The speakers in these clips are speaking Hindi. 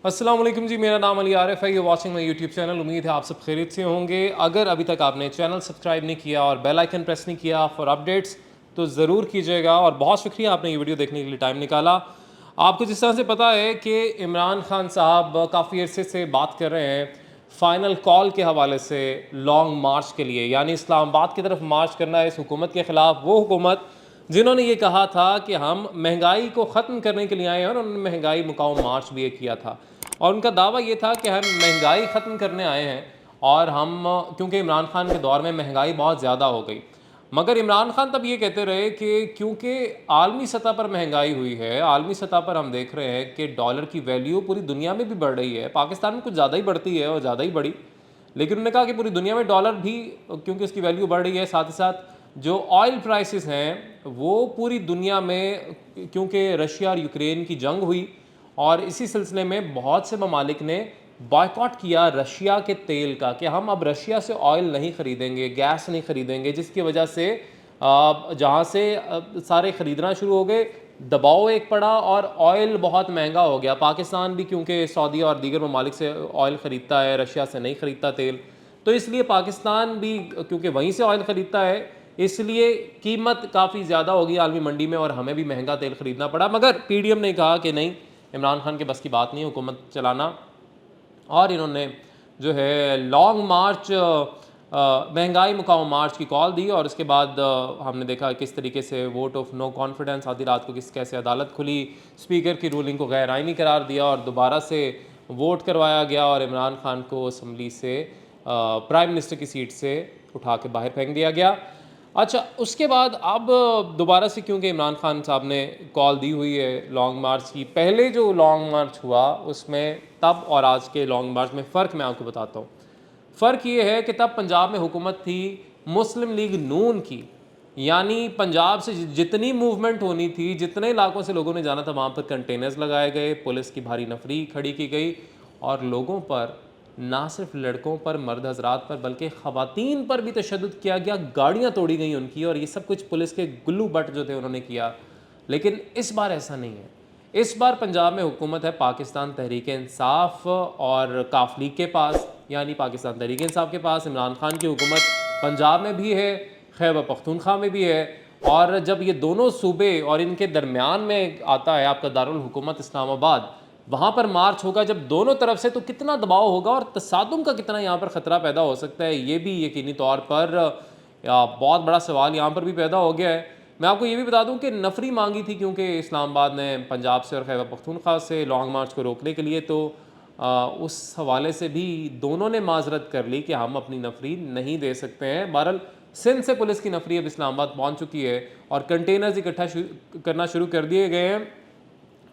अस्सलाम वालेकुम जी, मेरा नाम अली आरिफ है। You watching my YouTube channel. उम्मीद है आप सब खैरियत से होंगे। अगर अभी तक आपने चैनल सब्सक्राइब नहीं किया और बेल आइकन प्रेस नहीं किया फॉर अपडेट्स तो ज़रूर कीजिएगा। और बहुत शुक्रिया आपने ये वीडियो देखने के लिए टाइम निकाला। आपको जिस तरह से पता है कि इमरान खान साहब काफ़ी अरसे से बात कर रहे हैं फ़ाइनल कॉल के हवाले से लॉन्ग मार्च के लिए, यानी इस्लामाबाद की तरफ मार्च करना है इस हुकूमत के ख़िलाफ़। वो हुकूमत जिन्होंने ये कहा था कि हम महंगाई को ख़त्म करने के लिए आए हैं, और उन्होंने महंगाई मुकाम मार्च भी ये किया था। और उनका दावा ये था कि हम महंगाई ख़त्म करने आए हैं। और हम क्योंकि इमरान खान के दौर में महंगाई बहुत ज़्यादा हो गई, मगर इमरान खान तब ये कहते रहे कि क्योंकि आलमी सतह पर महंगाई हुई है, आलमी सतह पर हम देख रहे हैं कि डॉलर की वैल्यू पूरी दुनिया में भी बढ़ रही है, पाकिस्तान में कुछ ज़्यादा ही बढ़ती है और ज़्यादा ही बढ़ी, लेकिन उन्होंने कहा कि पूरी दुनिया में डॉलर भी क्योंकि उसकी वैल्यू बढ़ रही है, साथ ही साथ जो ऑयल प्राइसेस हैं वो पूरी दुनिया में, क्योंकि रशिया और यूक्रेन की जंग हुई और इसी सिलसिले में बहुत से ममालिक ने बॉयकॉट किया रशिया के तेल का, कि हम अब रशिया से ऑयल नहीं ख़रीदेंगे, गैस नहीं ख़रीदेंगे, जिसकी वजह से जहाँ से सारे ख़रीदना शुरू हो गए, दबाव एक पड़ा और ऑयल बहुत महंगा हो गया। पाकिस्तान भी क्योंकि सऊदी और दीगर ममालिक से ऑयल ख़रीदता है, रशिया से नहीं ख़रीदता तेल, तो इसलिए पाकिस्तान भी क्योंकि वहीं से ऑयल ख़रीदता है, इसलिए कीमत काफ़ी ज़्यादा होगी आलमी मंडी में और हमें भी महंगा तेल ख़रीदना पड़ा। मगर पीडीएम ने कहा कि नहीं, इमरान खान के बस की बात नहीं है हुकूमत चलाना, और इन्होंने जो है लॉन्ग मार्च, महंगाई मुकाम मार्च की कॉल दी। और उसके बाद हमने देखा किस तरीके से वोट ऑफ नो कॉन्फिडेंस आधी रात को कैसे अदालत खुली, स्पीकर की रूलिंग को गैर आइनी करार दिया और दोबारा से वोट करवाया गया और इमरान खान को असम्बली से प्राइम मिनिस्टर की सीट से उठा के बाहर फेंक दिया गया। अच्छा, उसके बाद अब दोबारा से क्योंकि इमरान खान साहब ने कॉल दी हुई है लॉन्ग मार्च की, पहले जो लॉन्ग मार्च हुआ उसमें तब और आज के लॉन्ग मार्च में फ़र्क मैं आपको बताता हूँ। फ़र्क ये है कि तब पंजाब में हुकूमत थी मुस्लिम लीग नून की, यानी पंजाब से जितनी मूवमेंट होनी थी, जितने इलाकों से लोगों ने जाना था, वहाँ पर कंटेनर्स लगाए गए, पुलिस की भारी नफरी खड़ी की गई और लोगों पर, ना सिर्फ लड़कों पर, मर्द हजरात पर, बल्कि ख़वातीन पर भी तशद्दुद किया गया, गाड़ियाँ तोड़ी गई उनकी, और ये सब कुछ पुलिस के गुल्लू बट जो थे उन्होंने किया। लेकिन इस बार ऐसा नहीं है। इस बार पंजाब में हुकूमत है पाकिस्तान तहरीक इंसाफ और काफ लीग के पास, यानी पाकिस्तान तहरीक इंसाफ के पास इमरान खान की हुकूमत पंजाब में भी है, खैबर पख्तूनख्वा में भी है। और जब ये दोनों सूबे और इनके दरमियान में आता है आपका दारुल हुकूमत इस्लामाबाद, वहाँ पर मार्च होगा जब दोनों तरफ से, तो कितना दबाव होगा और तसादुम का कितना यहाँ पर ख़तरा पैदा हो सकता है, ये भी यकीनी तौर पर बहुत बड़ा सवाल यहाँ पर भी पैदा हो गया है। मैं आपको ये भी बता दूं कि नफरी मांगी थी क्योंकि इस्लामाबाद ने पंजाब से और खैबर पख्तूनख्वा से लॉन्ग मार्च को रोकने के लिए, तो उस हवाले से भी दोनों ने माजरत कर ली कि हम अपनी नफरी नहीं दे सकते हैं। बहरहाल सिंध से पुलिस की नफरी अब इस्लामाबाद पहुंच चुकी है और कंटेनर्स इकट्ठा करना शुरू कर दिए गए हैं।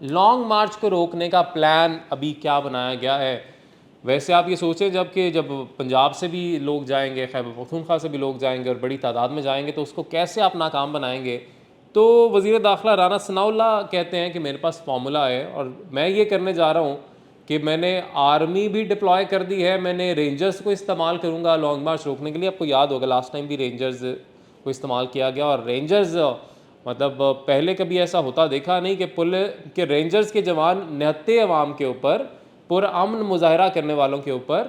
लॉन्ग मार्च को रोकने का प्लान अभी क्या बनाया गया है? वैसे आप ये सोचें जब पंजाब से भी लोग जाएंगे, खैबर पख्तूनख्वा से भी लोग जाएंगे और बड़ी तादाद में जाएंगे, तो उसको कैसे आप नाकाम बनाएंगे? तो वज़ीर दाखिला राना सनाउल्लाह कहते हैं कि मेरे पास फार्मूला है और मैं ये करने जा रहा हूँ कि मैंने आर्मी भी डिप्लॉय कर दी है, मैंने रेंजर्स को इस्तेमाल करूँगा लॉन्ग मार्च रोकने के लिए। आपको याद होगा लास्ट टाइम भी रेंजर्स को इस्तेमाल किया गया, और रेंजर्स मतलब पहले कभी ऐसा होता देखा नहीं कि के रेंजर्स के जवान निहत्ते अवाम के ऊपर, पुरअमन मुजाहरा करने वालों के ऊपर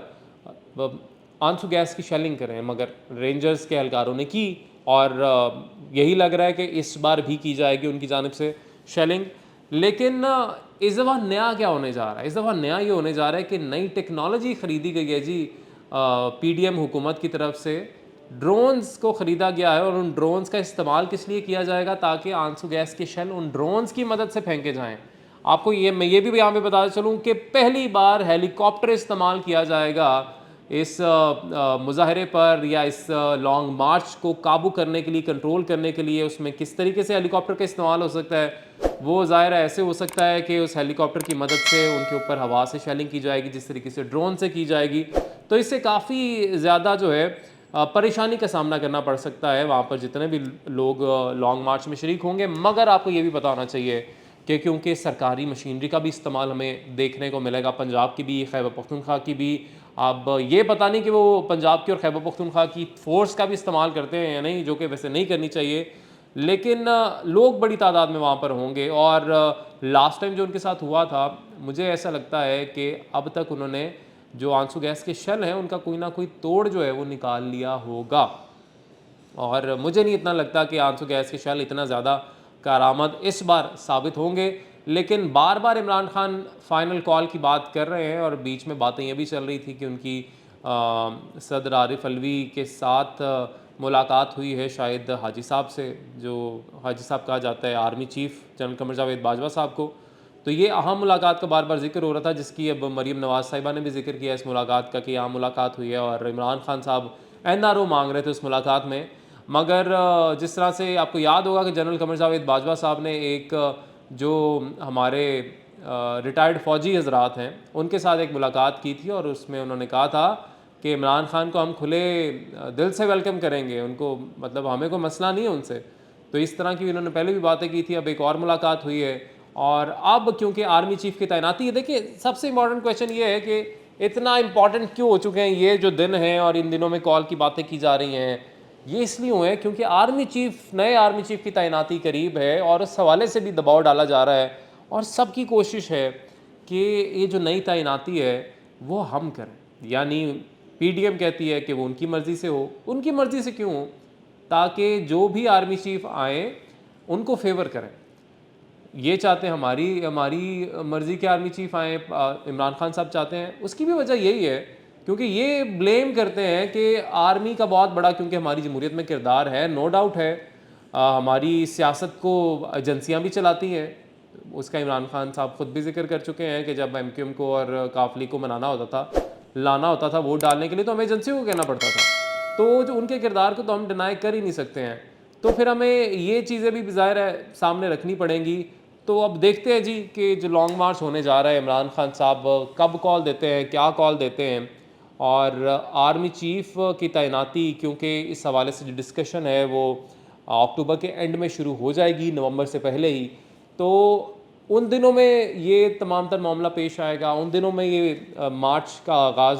आंसू गैस की शेलिंग करें, मगर रेंजर्स के एहलकारों ने की और यही लग रहा है कि इस बार भी की जाएगी उनकी जानिब से शेलिंग। लेकिन इस दफ़ा नया क्या होने जा रहा है? इस दफ़ा नया ये होने जा रहा है कि नई टेक्नोलॉजी ख़रीदी गई है जी पीडीएम हुकूमत की तरफ से। ड्रोन्स को ख़रीदा गया है और उन ड्रोन्स का इस्तेमाल किस लिए किया जाएगा? ताकि आंसू गैस के शेल उन ड्रोन्स की मदद से फेंके जाएँ। आपको मैं ये भी यहाँ पे बताते चलूँ कि पहली बार हेलीकॉप्टर इस्तेमाल किया जाएगा इस मुजाहरे पर या इस लॉन्ग मार्च को काबू करने के लिए, कंट्रोल करने के लिए। उसमें किस तरीके से हेलीकॉप्टर का इस्तेमाल हो सकता है? वो ज़ाहिर है ऐसे हो सकता है कि उस हेलीकॉप्टर की मदद से उनके ऊपर हवा से शेलिंग की जाएगी, जिस तरीके से ड्रोन से की जाएगी। तो इससे काफ़ी ज़्यादा जो है परेशानी का सामना करना पड़ सकता है वहाँ पर जितने भी लोग लॉन्ग मार्च में शरीक होंगे। मगर आपको ये भी पता होना चाहिए कि क्योंकि सरकारी मशीनरी का भी इस्तेमाल हमें देखने को मिलेगा, पंजाब की भी, खैबर पख्तूनख्वा की भी। अब ये पता नहीं कि वो पंजाब की और खैबर पख्तूनख्वा की फ़ोर्स का भी इस्तेमाल करते हैं या नहीं, जो कि वैसे नहीं करनी चाहिए, लेकिन लोग बड़ी तादाद में वहाँ पर होंगे। और लास्ट टाइम जो उनके साथ हुआ था मुझे ऐसा लगता है कि अब तक उन्होंने जो आंसू गैस के शेल हैं उनका कोई ना कोई तोड़ जो है वो निकाल लिया होगा। और मुझे नहीं इतना लगता कि आंसू गैस के शेल इतना ज़्यादा कारामद इस बार साबित होंगे, लेकिन बार बार इमरान खान फाइनल कॉल की बात कर रहे हैं और बीच में बातें ये भी चल रही थी कि उनकी सदर आरिफ अलवी के साथ मुलाकात हुई है शायद हाजी साहब से, जो हाजी साहब कहा जाता है army chief general Qamar Javed Bajwa साहब को। तो ये अहम मुलाकात का बार बार जिक्र हो रहा था, जिसकी अब मरीम नवाज़ साहिबा ने भी जिक्र किया इस मुलाकात का कि यहाँ मुलाकात हुई है और इमरान खान साहब NRO मांग रहे थे उस मुलाकात में। मगर जिस तरह से आपको याद होगा कि जनरल कमर जावेद बाजवा साहब ने एक जो हमारे रिटायर्ड फ़ौजी हजरात हैं उनके साथ एक मुलाकात की थी और उसमें उन्होंने कहा था कि इमरान खान को हम खुले दिल से वेलकम करेंगे, उनको मतलब हमें कोई मसला नहीं है उनसे। तो इस तरह की उन्होंने पहले भी बातें की थी, अब एक और मुलाकात हुई है। और अब क्योंकि आर्मी चीफ़ की तैनाती है, देखिए सबसे इम्पॉर्टेंट क्वेश्चन ये है कि इतना इम्पॉर्टेंट क्यों हो चुके हैं ये जो दिन हैं और इन दिनों में कॉल की बातें की जा रही हैं। ये इसलिए हुए हैं क्योंकि आर्मी चीफ़, नए आर्मी चीफ़ की तैनाती करीब है और उस हवाले से भी दबाव डाला जा रहा है और सबकी कोशिश है कि ये जो नई तैनाती है वो हम करें। यानी PDM कहती है कि वो उनकी मर्ज़ी से हो, उनकी मर्ज़ी से क्यों हो, ताकि जो भी आर्मी चीफ़ आए उनको फेवर करें। ये चाहते हैं हमारी हमारी मर्ज़ी के आर्मी चीफ़ आए, इमरान खान साहब चाहते हैं। उसकी भी वजह यही है क्योंकि ये ब्लेम करते हैं कि आर्मी का बहुत बड़ा, क्योंकि हमारी जमहूरियत में किरदार है, नो डाउट है। हमारी सियासत को एजेंसियाँ भी चलाती हैं, उसका इमरान खान साहब खुद भी जिक्र कर चुके हैं कि जब MQM को और काफली को मनाना होता था, लाना होता था वोट डालने के लिए, तो हमें एजेंसियों को कहना पड़ता था। तो जो उनके किरदार को तो हम डिनाई कर ही नहीं सकते हैं, तो फिर हमें ये चीज़ें भी ज़ाहिर है सामने रखनी पड़ेंगी। तो अब देखते हैं जी कि जो लॉन्ग मार्च होने जा रहा है, इमरान खान साहब कब कॉल देते हैं, क्या कॉल देते हैं। और आर्मी चीफ़ की तैनाती, क्योंकि इस हवाले से जो डिस्कशन है वो अक्टूबर के एंड में शुरू हो जाएगी, नवंबर से पहले ही। तो उन दिनों में ये तमाम तर मामला पेश आएगा, उन दिनों में ये मार्च का आगाज़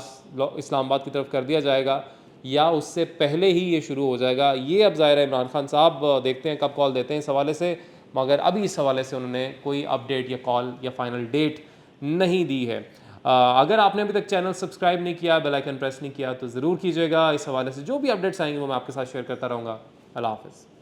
इस्लामाबाद की तरफ कर दिया जाएगा या उससे पहले ही ये शुरू हो जाएगा। ये अब ज़ाहिर है इमरान खान साहब देखते हैं कब कॉल देते हैं इस हवाले से, मगर अभी इस हवाले से उन्होंने कोई अपडेट या कॉल या फाइनल डेट नहीं दी है। अगर आपने अभी तक चैनल सब्सक्राइब नहीं किया, बेल आइकन प्रेस नहीं किया, तो ज़रूर कीजिएगा। इस हवाले से जो भी अपडेट्स आएंगे वो मैं आपके साथ शेयर करता रहूँगा। अल्लाह हाफ़िज़।